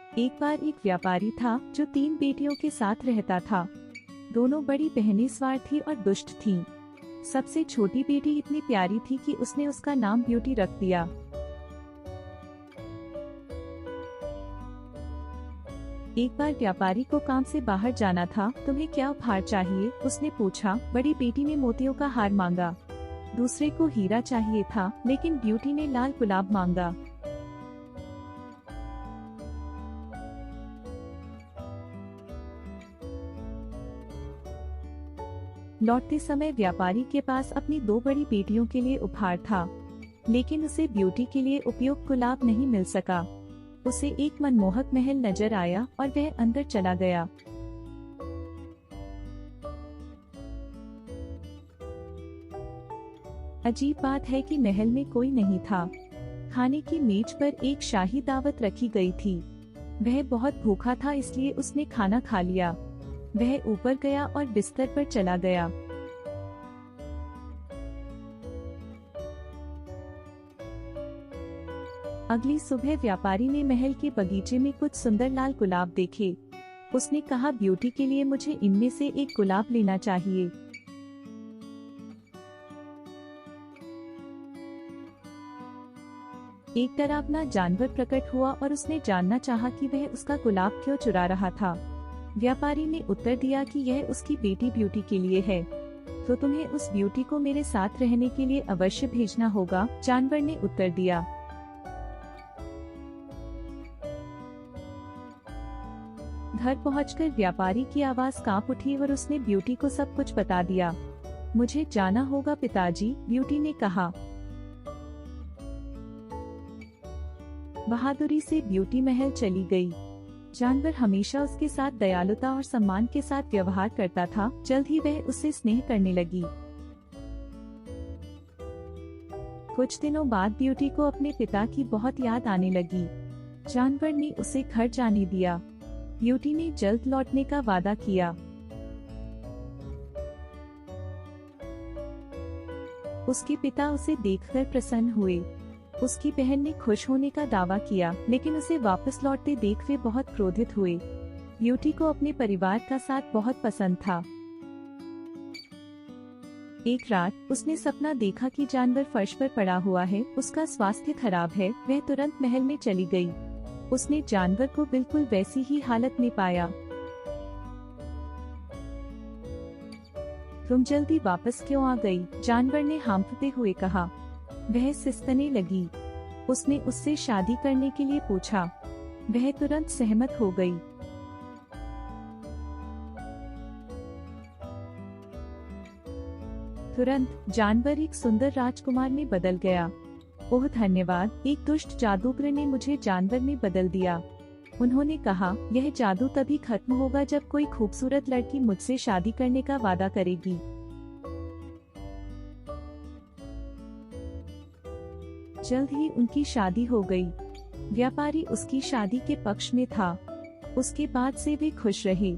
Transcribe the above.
एक बार एक व्यापारी था जो 3 बेटियों के साथ रहता था। दोनों बड़ी बहनें स्वार्थी और दुष्ट थीं। सबसे छोटी बेटी इतनी प्यारी थी कि उसने उसका नाम ब्यूटी रख दिया। एक बार व्यापारी को काम से बाहर जाना था। तुम्हें क्या उपहार चाहिए? उसने पूछा। बड़ी बेटी ने मोतियों का हार मांगा। दूसरे को हीरा चाहिए था, लेकिन ब्यूटी ने लाल गुलाब मांगा। लौटते समय व्यापारी के पास अपनी 2 बड़ी बेटियों के लिए उपहार था, लेकिन उसे ब्यूटी के लिए उपयुक्त गुलाब नहीं मिल सका। उसे एक मनमोहक महल नजर आया और वह अंदर चला गया। अजीब बात है कि महल में कोई नहीं था। खाने की मेज पर एक शाही दावत रखी गई थी। वह बहुत भूखा था, इसलिए उसने खाना खा लिया। वह ऊपर गया और बिस्तर पर चला गया। अगली सुबह व्यापारी ने महल के बगीचे में कुछ सुंदर लाल गुलाब देखे। उसने कहा, ब्यूटी के लिए मुझे इनमें से एक गुलाब लेना चाहिए। एक डरावना जानवर प्रकट हुआ और उसने जानना चाहा कि वह उसका गुलाब क्यों चुरा रहा था। व्यापारी ने उत्तर दिया कि यह उसकी बेटी ब्यूटी के लिए है, तो तुम्हें उस ब्यूटी को मेरे साथ रहने के लिए अवश्य भेजना होगा। जानवर ने उत्तर दिया। घर पहुंचकर व्यापारी की आवाज कांप उठी और उसने ब्यूटी को सब कुछ बता दिया। मुझे जाना होगा पिताजी, ब्यूटी ने कहा। बहादुरी से ब्यूटी महल चली गई। जानवर हमेशा उसके साथ दयालुता और सम्मान के साथ व्यवहार करता था। जल्द ही वह उससे स्नेह करने लगी। कुछ दिनों बाद ब्यूटी को अपने पिता की बहुत याद आने लगी। जानवर ने उसे घर जाने दिया। ब्यूटी ने जल्द लौटने का वादा किया। उसके पिता उसे देखकर प्रसन्न हुए। उसकी बहन ने खुश होने का दावा किया, लेकिन उसे वापस लौटते देख वे बहुत क्रोधित हुए। ब्यूटी को अपने परिवार का साथ बहुत पसंद था। एक रात उसने सपना देखा कि जानवर फर्श पर पड़ा हुआ है, उसका स्वास्थ्य खराब है। वह तुरंत महल में चली गई। उसने जानवर को बिल्कुल वैसी ही हालत में पाया। तुम जल्दी वापस क्यों आ गई? जानवर ने हांफते हुए कहा। वह सिसकने लगी। उसने उससे शादी करने के लिए पूछा। वह तुरंत सहमत हो गई। तुरंत जानवर एक सुंदर राजकुमार में बदल गया। ओह धन्यवाद, एक दुष्ट जादूगर ने मुझे जानवर में बदल दिया। उन्होंने कहा, यह जादू तभी खत्म होगा जब कोई खूबसूरत लड़की मुझसे शादी करने का वादा करेगी। जल्द ही उनकी शादी हो गई। व्यापारी उसकी शादी के पक्ष में था। उसके बाद से वे खुश रहे।